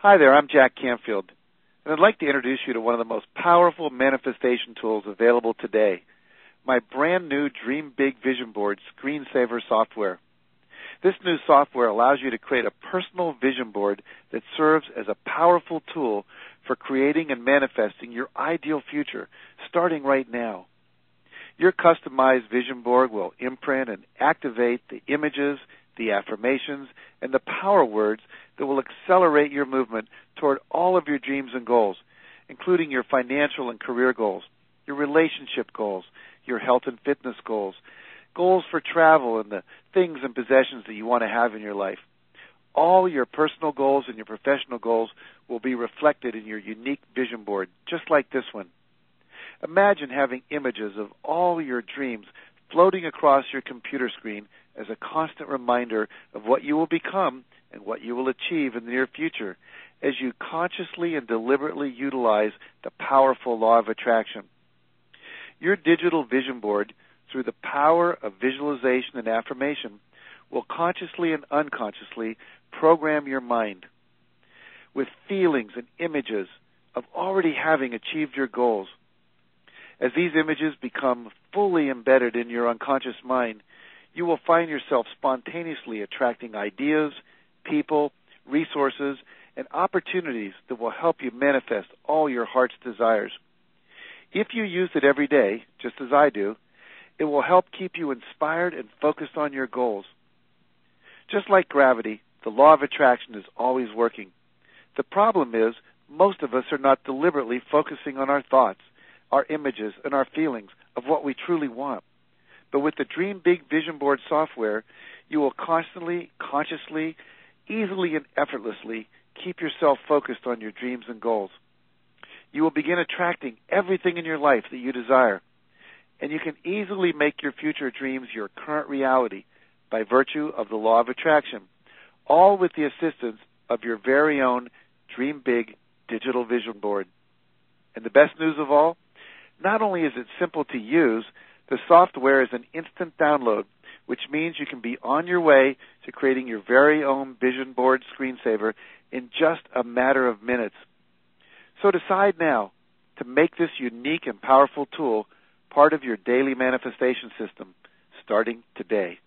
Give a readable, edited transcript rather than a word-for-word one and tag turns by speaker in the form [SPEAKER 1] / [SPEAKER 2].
[SPEAKER 1] Hi there, I'm Jack Canfield, and I'd like to introduce you to one of the most powerful manifestation tools available today, my brand new Dream Big Vision Board screensaver software. This new software allows you to create a personal vision board that serves as a powerful tool for creating and manifesting your ideal future, starting right now. Your customized vision board will imprint and activate the images, the affirmations, and the power words that will accelerate your movement toward all of your dreams and goals, including your financial and career goals, your relationship goals, your health and fitness goals, goals for travel and the things and possessions that you want to have in your life. All your personal goals and your professional goals will be reflected in your unique vision board, just like this one. Imagine having images of all your dreams floating across your computer screen as a constant reminder of what you will become and what you will achieve in the near future as you consciously and deliberately utilize the powerful law of attraction. Your digital vision board, through the power of visualization and affirmation, will consciously and unconsciously program your mind with feelings and images of already having achieved your goals. As these images become fully embedded in your unconscious mind, you will find yourself spontaneously attracting ideas, people, resources, and opportunities that will help you manifest all your heart's desires. If you use it every day, just as I do, it will help keep you inspired and focused on your goals. Just like gravity, the law of attraction is always working. The problem is, most of us are not deliberately focusing on our thoughts, our images, and our feelings of what we truly want. But with the Dream Big Vision Board software, you will constantly, consciously, easily, and effortlessly keep yourself focused on your dreams and goals. You will begin attracting everything in your life that you desire, and you can easily make your future dreams your current reality by virtue of the law of attraction, all with the assistance of your very own Dream Big digital vision board. And the best news of all, not only is it simple to use, the software is an instant download, which means you can be on your way to creating your very own vision board screensaver in just a matter of minutes. So decide now to make this unique and powerful tool part of your daily manifestation system, starting today.